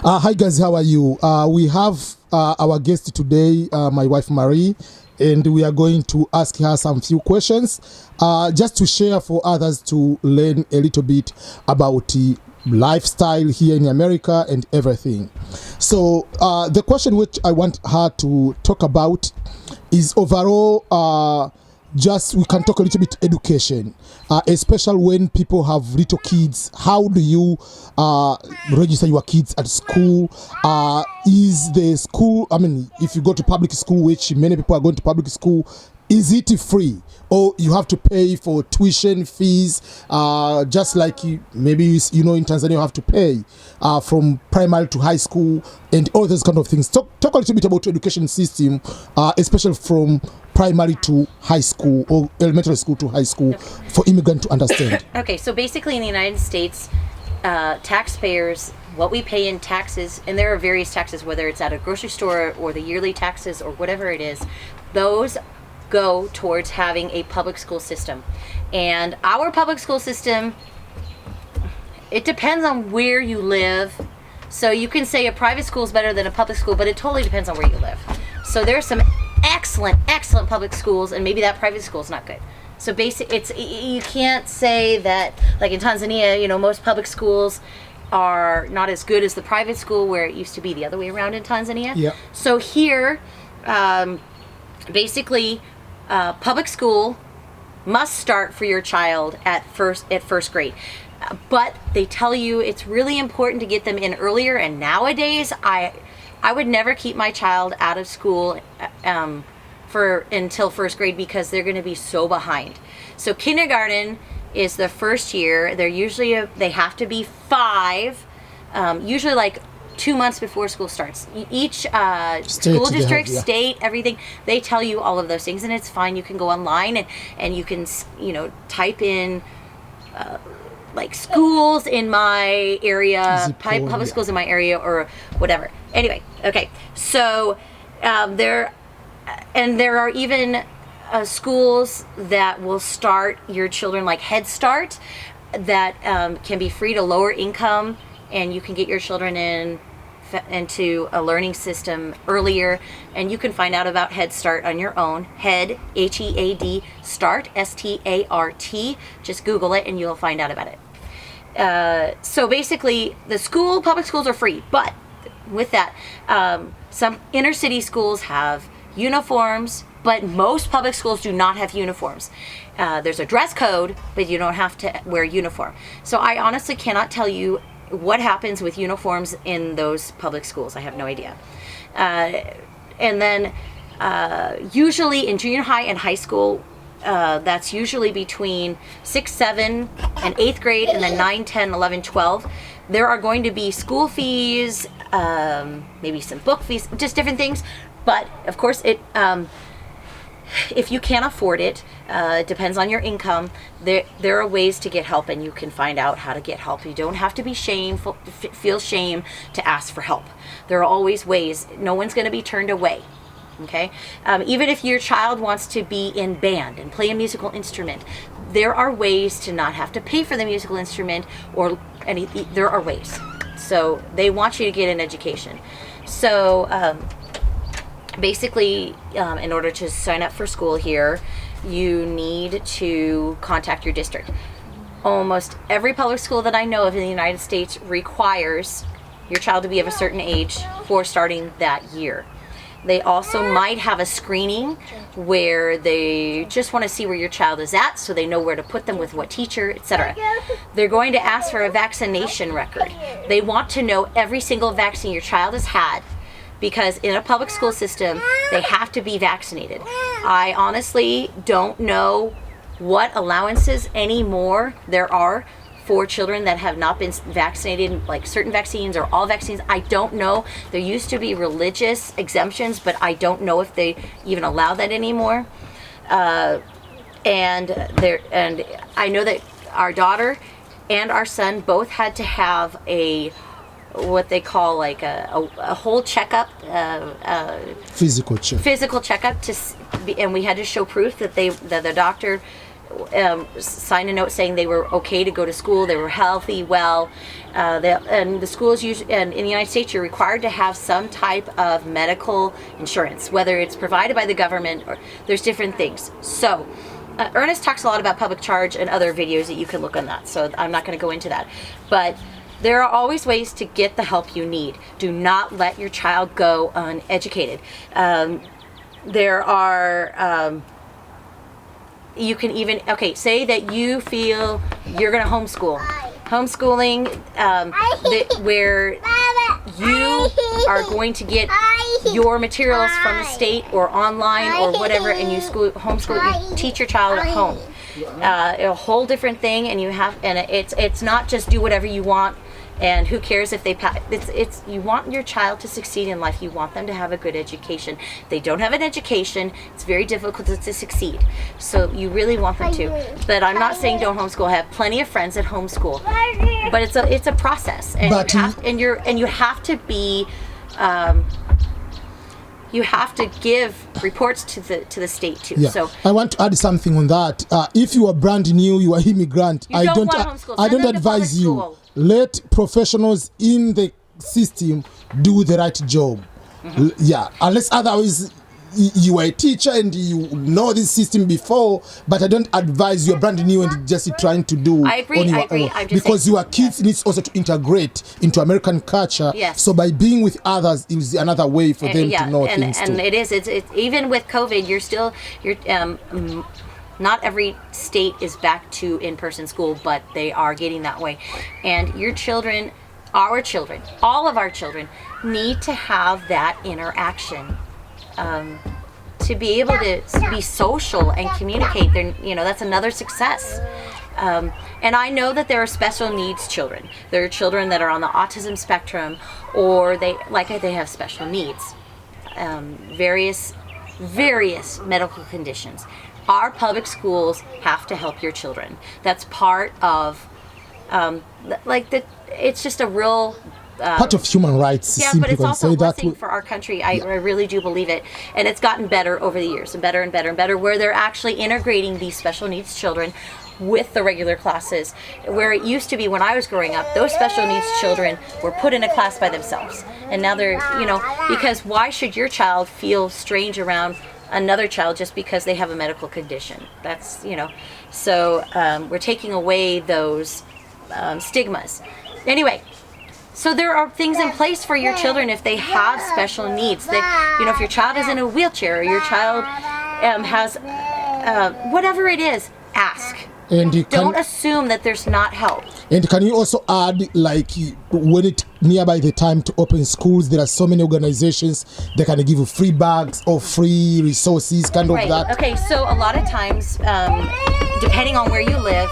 Hi guys, how are you? We have our guest today, my wife Marie, and we are going to ask her some few questions just to share for others to learn a little bit about the lifestyle here in America and everything. So the question which I want her to talk about is overall just we can talk a little bit education, especially when people have little kids. How do you register your kids at school? Is the school, I mean, if you go to public school, which many people are going to public school, is it free or you have to pay for tuition fees, just like maybe you know in Tanzania you have to pay from primary to high school and all those kind of things. Talk a little bit about the education system, especially from primary to high school or elementary school to high school for immigrants to understand. Okay, so basically in the United States, taxpayers, what we pay in taxes, and there are various taxes, whether it's at a grocery store or the yearly taxes or whatever it is, those go towards having a public school system. And our public school system, it depends on where you live. So you can say a private school is better than a public school, but it totally depends on where you live. So there are some excellent public schools, and maybe that private school is not good. So you can't say that, like in Tanzania, you know, most public schools are not as good as the private school, where it used to be the other way around in Tanzania. Yeah. So here, basically, public school must start for your child at first grade. But they tell you it's really important to get them in earlier, and nowadays I would never keep my child out of school until first grade, because they're going to be so behind. So kindergarten is the first year. They have to be 5, usually like 2 months before school starts. Each school district, state, everything, they tell you all of those things, and it's fine. You can go online and you can, type in like schools in my area, public schools in my area, or whatever. Anyway, okay. So there are even schools that will start your children, like Head Start, that can be free to lower income, and you can get your children into a learning system earlier, and you can find out about Head Start on your own. Head, H-E-A-D, Start, S-T-A-R-T. Just Google it and you'll find out about it. So basically, public schools are free, but with that, some inner city schools have uniforms, but most public schools do not have uniforms. There's a dress code, but you don't have to wear a uniform. So I honestly cannot tell you what happens with uniforms in those public schools. I have no idea. And then usually in junior high and high school, that's usually between 6, 7, and 8th grade, and then 9, 10, 11, 12. There are going to be school fees, maybe some book fees, just different things. But of course, if you can't afford it, it depends on your income. There are ways to get help, and you can find out how to get help. You don't have to be feel shame to ask for help. There are always ways. No one's going to be turned away. Okay, even if your child wants to be in band and play a musical instrument, there are ways to not have to pay for the musical instrument or anything. There are ways. So they want you to get an education. So basically, in order to sign up for school here, you need to contact your district. Almost every public school that I know of in the United States requires your child to be of a certain age for starting that year. They also might have a screening where they just want to see where your child is at, so they know where to put them with what teacher, etc. They're going to ask for a vaccination record. They want to know every single vaccine your child has had, because in a public school system, they have to be vaccinated. I honestly don't know what allowances anymore there are for children that have not been vaccinated, like certain vaccines or all vaccines. I don't know. There used to be religious exemptions, but I don't know if they even allow that anymore. And I know that our daughter and our son both had to have what they call like a whole checkup, physical checkup, and we had to show proof that the doctor signed a note saying they were okay to go to school, they were healthy, well. And the schools and in the United States, you're required to have some type of medical insurance, whether it's provided by the government or there's different things. So Ernest talks a lot about public charge and other videos that you can look on that. So I'm not going to go into that. But there are always ways to get the help you need. Do not let your child go uneducated. There are, you can even, say that you feel you're going to homeschool. Homeschooling, where you are going to get your materials from the state or online or whatever, and you homeschool, you teach your child at home. A whole different thing, and it's not just do whatever you want. And who cares if they pass? You want your child to succeed in life. You want them to have a good education. If they don't have an education, it's very difficult to succeed. So you really want them to. But I'm not saying don't homeschool. I have plenty of friends that homeschool. But it's a process, and you have to be. You have to give reports to the state too. Yeah. So I want to add something on that. If you are brand new, you are immigrant. I don't advise you. Let professionals in the system do the right job. Yeah, unless otherwise you are a teacher and you know this system before, but I don't advise you're brand new and just trying to do I agree. because your kids needs also to integrate into American culture. Yes. So by being with others is another way for them to know things too. And it is. It's even with COVID, not every state is back to in-person school, but they are getting that way. And your children, our children, all of our children need to have that interaction. To be able to be social and communicate, that's another success. And I know that there are special needs children. There are children that are on the autism spectrum, or they have special needs, various medical conditions. Our public schools have to help your children. That's part of, it's just a real part of human rights. Yeah, but it's also a blessing for our country. I really do believe it. And it's gotten better over the years, and better and better and better, where they're actually integrating these special needs children with the regular classes. Where it used to be when I was growing up, those special needs children were put in a class by themselves. And now they're, because why should your child feel strange around another child just because they have a medical condition? That's, so we're taking away those stigmas. Anyway, so there are things in place for your children if they have special needs. That, if your child is in a wheelchair, or your child has whatever it is, ask. And don't assume that there's not help. And can you also add, when it's nearby the time to open schools, there are so many organizations that can give you free bags or free resources, kind of that. Okay, so a lot of times, depending on where you live,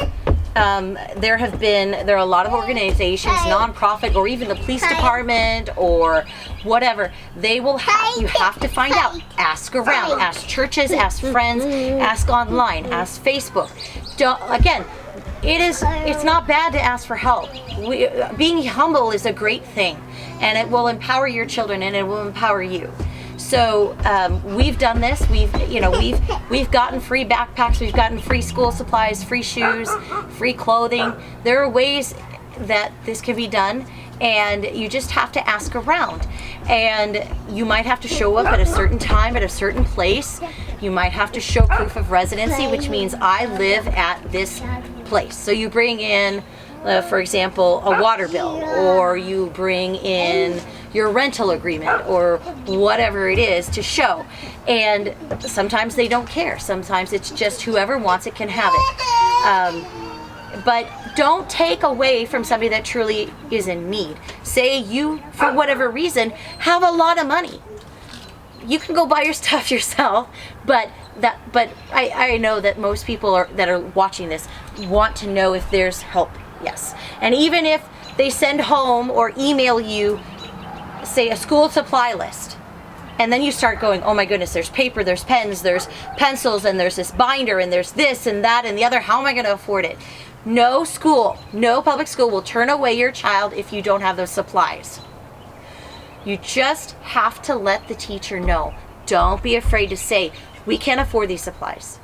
there are a lot of organizations, nonprofit, or even the police department or whatever. They will you have to find out. Ask around, ask churches, ask friends, ask online, ask Facebook. It's not bad to ask for help. Being humble is a great thing, and it will empower your children, and it will empower you. So we've done this. We've gotten free backpacks. We've gotten free school supplies, free shoes, free clothing. There are ways that this can be done, and you just have to ask around. And you might have to show up at a certain time at a certain place. You might have to show proof of residency, which means I live at this place. So you bring in, for example, a water bill, or you bring in your rental agreement, or whatever it is to show. And sometimes they don't care. Sometimes it's just whoever wants it can have it. But don't take away from somebody that truly is in need. Say you, for whatever reason, have a lot of money. You can go buy your stuff yourself, but I know that most people that are watching this want to know if there's help. Yes. And even if they send home or email you, say, a school supply list, and then you start going, oh my goodness, there's paper, there's pens, there's pencils, and there's this binder, and there's this and that and the other, how am I going to afford it? No public school will turn away your child if you don't have those supplies. You just have to let the teacher know. Don't be afraid to say, we can't afford these supplies.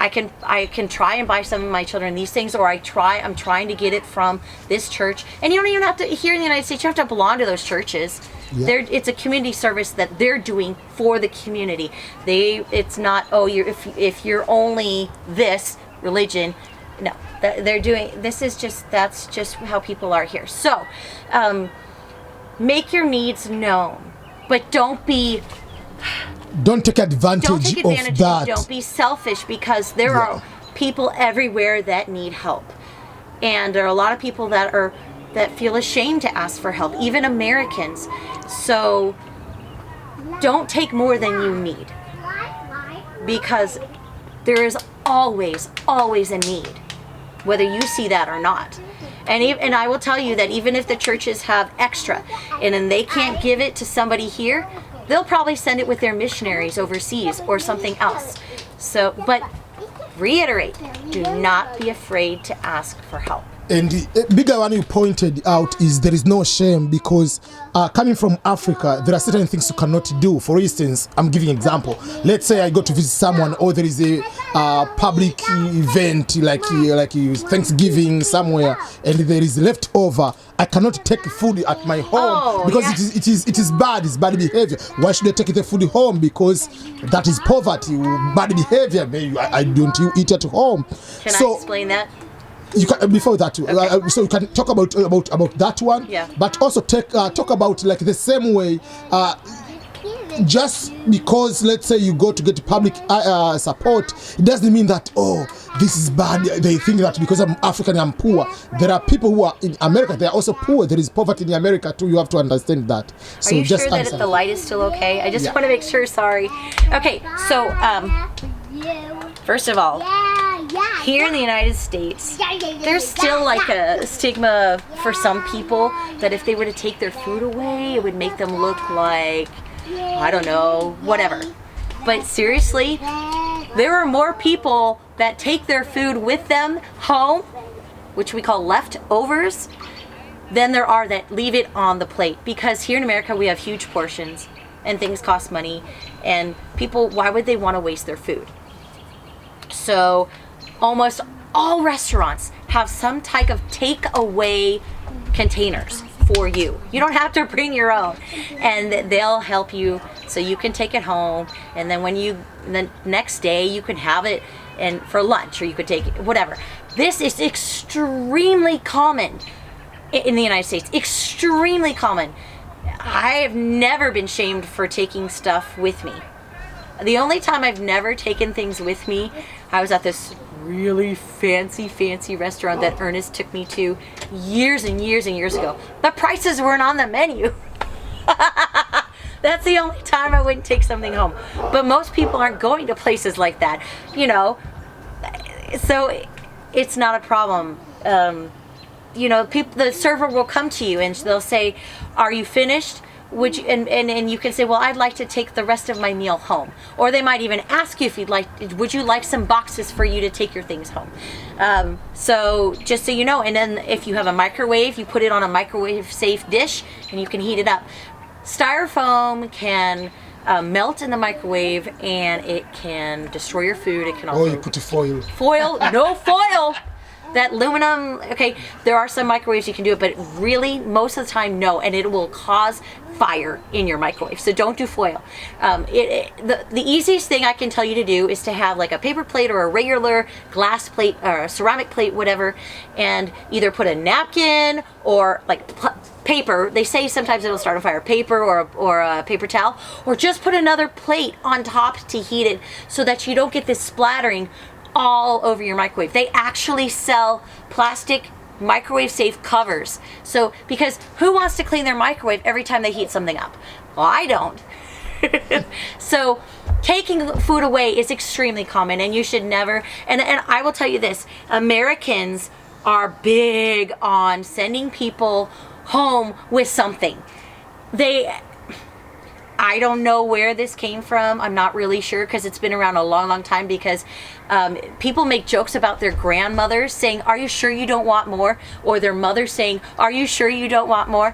I can try and buy some of my children these things, or I'm trying to get it from this church. And you don't even have to, here in the United States, you have to belong to those churches. Yeah. It's a community service that they're doing for the community. It's not, if you're only this religion. No, they're doing, that's just how people are here. So, make your needs known, but don't take advantage of that. Don't be selfish, because there are people everywhere that need help. And there are a lot of people that feel ashamed to ask for help, even Americans. So don't take more than you need, because there is always a need, whether you see that or not. And I will tell you that even if the churches have extra and then they can't give it to somebody here, they'll probably send it with their missionaries overseas or something else. So, but reiterate, do not be afraid to ask for help. And the bigger one you pointed out is there is no shame, because coming from Africa, there are certain things you cannot do. For instance, I'm giving an example. Let's say I go to visit someone, or there is a public event like Thanksgiving somewhere, and there is leftover. I cannot take food at my home because it is bad. It's bad behavior. Why should I take the food home? Because that is poverty, bad behavior. Maybe I don't eat at home. Can I explain that? You can, before that too. Okay. So you can talk about that one. Yeah. But also talk about like the same way. Just because, let's say, you go to get public support, it doesn't mean that, this is bad. They think that because I'm African, I'm poor. There are people who are in America, they are also poor. There is poverty in America too. You have to understand that. So are you sure that the light is still okay? I just want to make sure, sorry. Okay, so first of all, here in the United States, there's still like a stigma for some people that if they were to take their food away, it would make them look like, I don't know, whatever. But seriously, there are more people that take their food with them home, which we call leftovers, than there are that leave it on the plate. Because here in America, we have huge portions and things cost money, and people, why would they want to waste their food? So almost all restaurants have some type of takeaway containers for you. You don't have to bring your own, and they'll help you so you can take it home, and then the next day you can have it and for lunch, or you could take it, whatever. This is extremely common in the United States. Extremely common. I have never been shamed for taking stuff with me. The only time I've never taken things with me, I was at this really fancy restaurant that Ernest took me to years and years ago. The prices weren't on the menu. That's the only time I wouldn't take something home. But most people aren't going to places like that, so it's not a problem. The server will come to you and they'll say, "Are you finished? Would you," and you can say, "Well, I'd like to take the rest of my meal home." Or they might even ask you if would you like some boxes for you to take your things home? So just so you know, and then if you have a microwave, you put it on a microwave safe dish and you can heat it up. Styrofoam can melt in the microwave and it can destroy your food. It can also... you put a foil. Foil? No foil! That aluminum, okay, there are some microwaves you can do it, but really, most of the time, no, and it will cause fire in your microwave, so don't do foil. The easiest thing I can tell you to do is to have like a paper plate or a regular glass plate or a ceramic plate, whatever, and either put a napkin or like paper. They say sometimes it'll start a fire, paper or a paper towel, or just put another plate on top to heat it so that you don't get this splattering all over your microwave. They actually sell plastic microwave safe covers. So, because who wants to clean their microwave every time they heat something up? Well, I don't. So taking food away is extremely common, and you should never, and I will tell you this, Americans are big on sending people home with something. I don't know where this came from. I'm not really sure, because it's been around a long time, because people make jokes about their grandmothers saying, "Are you sure you don't want more?" Or their mother saying, "Are you sure you don't want more?"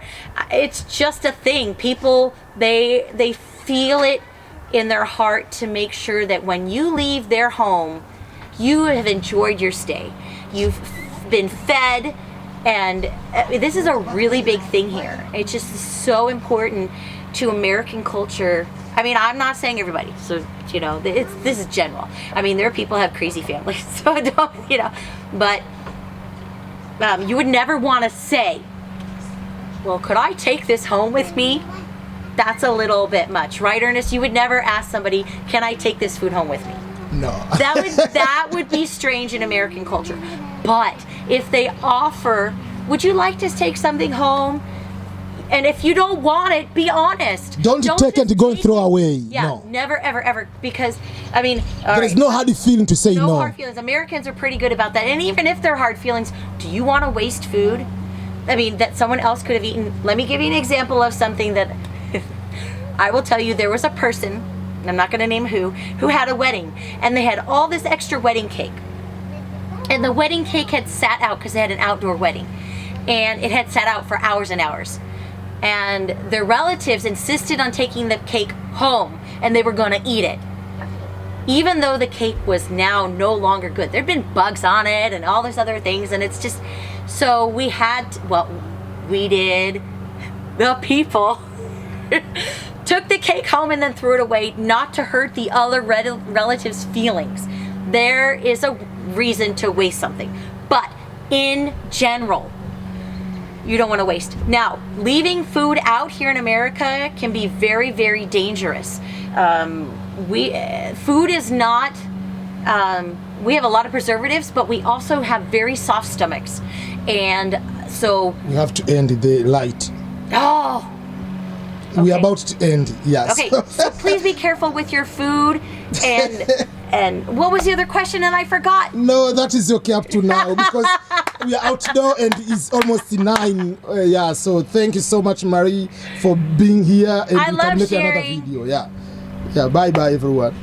It's just a thing. People, they feel it in their heart to make sure that when you leave their home, you have enjoyed your stay. You've been fed, and this is a really big thing here. It's just so important to American culture. I mean, I'm not saying everybody, so this is general. I mean, there are people who have crazy families, so don't, but you would never want to say, well, could I take this home with me? That's a little bit much, right, Ernest? You would never ask somebody, can I take this food home with me? No. that would be strange in American culture. But if they offer, would you like to take something home? And if you don't want it, be honest. Don't take it and go and throw away. Yeah, no. Never, ever, ever. Because, I mean... There is no hard feeling to say no. No hard feelings. Americans are pretty good about that. And even if they're hard feelings, do you want to waste food? I mean, that someone else could have eaten. Let me give you an example of something that... I will tell you, there was a person, I'm not going to name who had a wedding. And they had all this extra wedding cake. And the wedding cake had sat out because they had an outdoor wedding. And it had sat out for hours and hours. And their relatives insisted on taking the cake home, and they were going to eat it. Even though the cake was now no longer good. There'd been bugs on it and all these other things, and it's just... So we did, the people, took the cake home and then threw it away, not to hurt the other relatives' feelings. There is a reason to waste something. But in general, you don't want to waste. Now, leaving food out here in America can be very, very dangerous. Food is not, we have a lot of preservatives, but we also have very soft stomachs. And so... We have to end the light. Oh! Okay. We're about to end, yes. Okay, so please be careful with your food. And what was the other question and I forgot? No, that is okay up to now because we are outdoor and it's almost 9. So thank you so much, Marie, for being here. And I love can make sharing. another video. Yeah, bye-bye, everyone.